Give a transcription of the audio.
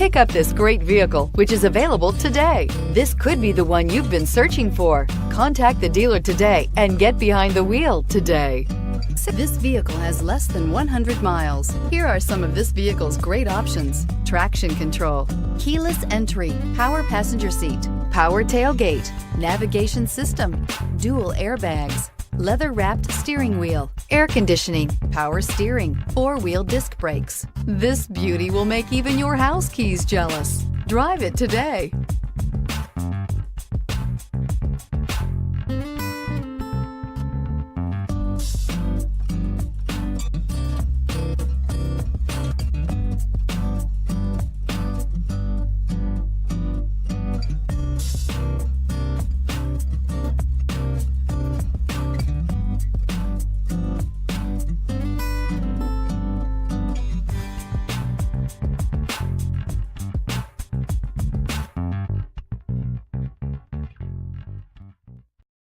Pick up this great vehicle, which is available today. This could be the one you've been searching for. Contact the dealer today and get behind the wheel today. This vehicle has less than 100 miles. Here are some of this vehicle's great options: traction control, keyless entry, power passenger seat, power tailgate, navigation system, dual airbags, leather-wrapped steering wheel, air conditioning, power steering, four-wheel disc brakes. This beauty will make even your house keys jealous. Drive it today.